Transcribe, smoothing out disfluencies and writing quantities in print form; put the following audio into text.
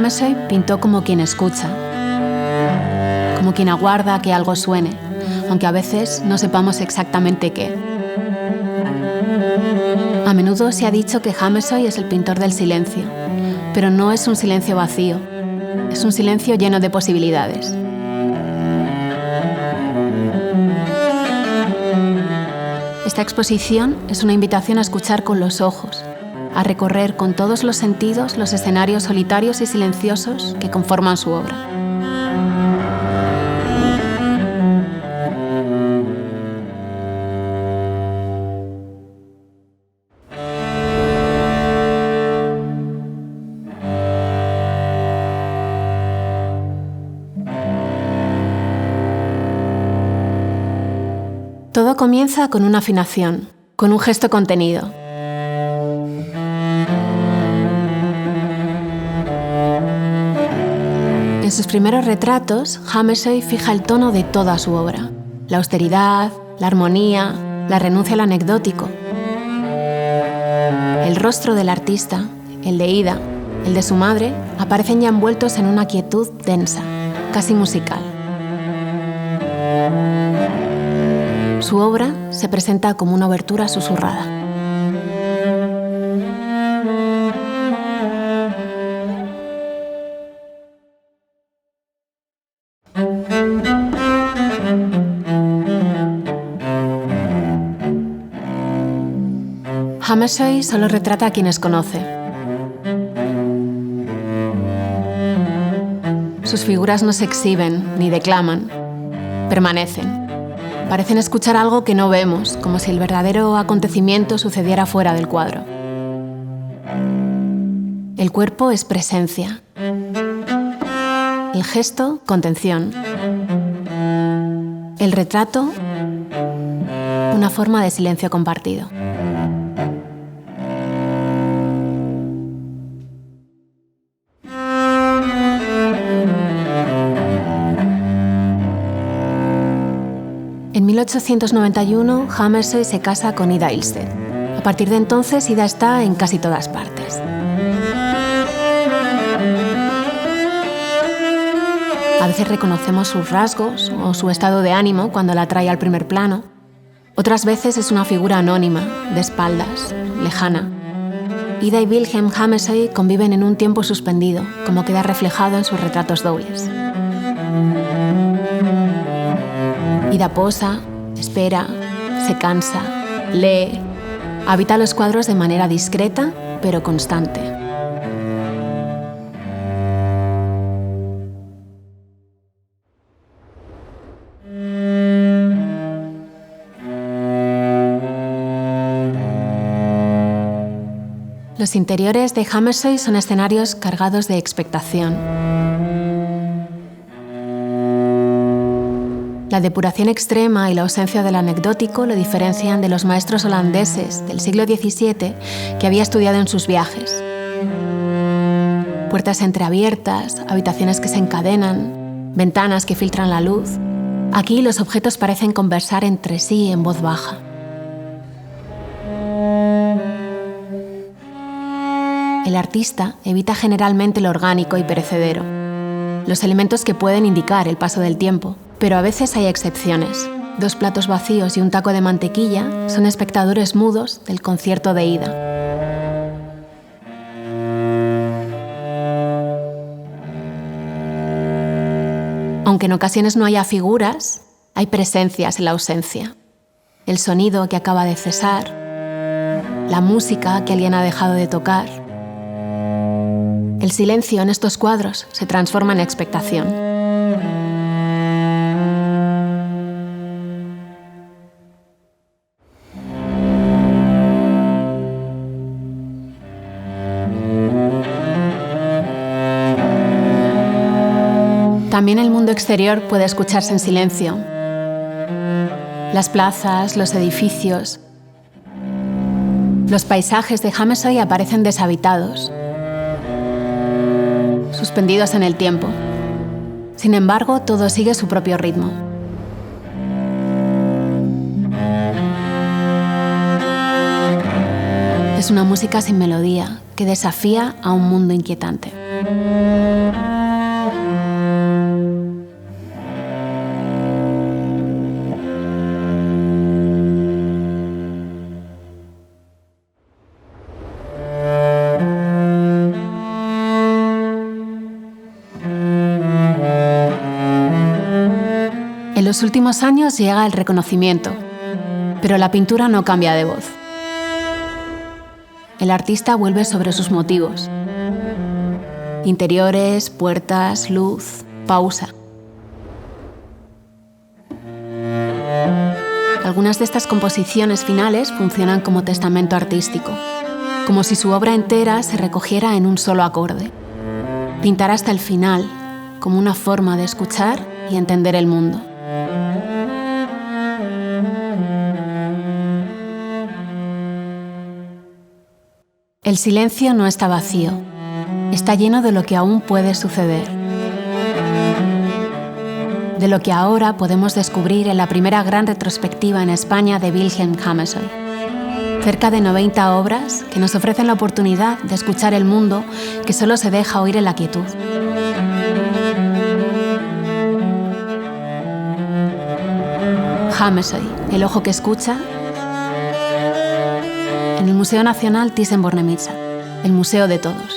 Hammershøi pintó como quien escucha, como quien aguarda que algo suene, aunque a veces no sepamos exactamente qué. A menudo se ha dicho que Hammershøi es el pintor del silencio, pero no es un silencio vacío, es un silencio lleno de posibilidades. Esta exposición es una invitación a escuchar con los ojos, a recorrer con todos los sentidos los escenarios solitarios y silenciosos que conforman su obra. Todo comienza con una afinación, con un gesto contenido. En sus primeros retratos, Hammershøi fija el tono de toda su obra: la austeridad, la armonía, la renuncia al anecdótico. El rostro del artista, el de Ida, el de su madre, aparecen ya envueltos en una quietud densa, casi musical. Su obra se presenta como una obertura susurrada. Hammershøi solo retrata a quienes conoce. Sus figuras no se exhiben ni declaman, permanecen. Parecen escuchar algo que no vemos, como si el verdadero acontecimiento sucediera fuera del cuadro. El cuerpo es presencia. El gesto, contención. El retrato, una forma de silencio compartido. En 1891, Hammershøi se casa con Ida Ilsted. A partir de entonces, Ida está en casi todas partes. A veces reconocemos sus rasgos o su estado de ánimo cuando la trae al primer plano. Otras veces es una figura anónima, de espaldas, lejana. Ida y Wilhelm Hammershøi conviven en un tiempo suspendido, como queda reflejado en sus retratos dobles. Ida posa, espera, se cansa, lee, habita los cuadros de manera discreta, pero constante. Los interiores de Hammershøi son escenarios cargados de expectación. La depuración extrema y la ausencia del anecdótico lo diferencian de los maestros holandeses del siglo XVII que había estudiado en sus viajes. Puertas entreabiertas, habitaciones que se encadenan, ventanas que filtran la luz. Aquí los objetos parecen conversar entre sí en voz baja. El artista evita generalmente lo orgánico y perecedero, los elementos que pueden indicar el paso del tiempo. Pero a veces hay excepciones. 2 platos vacíos y un taco de mantequilla son espectadores mudos del concierto de Ida. Aunque en ocasiones no haya figuras, hay presencias en la ausencia. El sonido que acaba de cesar, la música que alguien ha dejado de tocar. El silencio en estos cuadros se transforma en expectación. También el mundo exterior puede escucharse en silencio. Las plazas, los edificios, los paisajes de Hammershøi aparecen deshabitados, suspendidos en el tiempo. Sin embargo, todo sigue su propio ritmo. Es una música sin melodía que desafía a un mundo inquietante. En los últimos años llega el reconocimiento, pero la pintura no cambia de voz. El artista vuelve sobre sus motivos. Interiores, puertas, luz, pausa. Algunas de estas composiciones finales funcionan como testamento artístico, como si su obra entera se recogiera en un solo acorde. Pintar hasta el final, como una forma de escuchar y entender el mundo. El silencio no está vacío, está lleno de lo que aún puede suceder. De lo que ahora podemos descubrir en la primera gran retrospectiva en España de Wilhelm Hammershøi. Cerca de 90 obras que nos ofrecen la oportunidad de escuchar el mundo que solo se deja oír en la quietud. Hammershøi, el ojo que escucha, en el Museo Nacional Thyssen-Bornemisza, el museo de todos.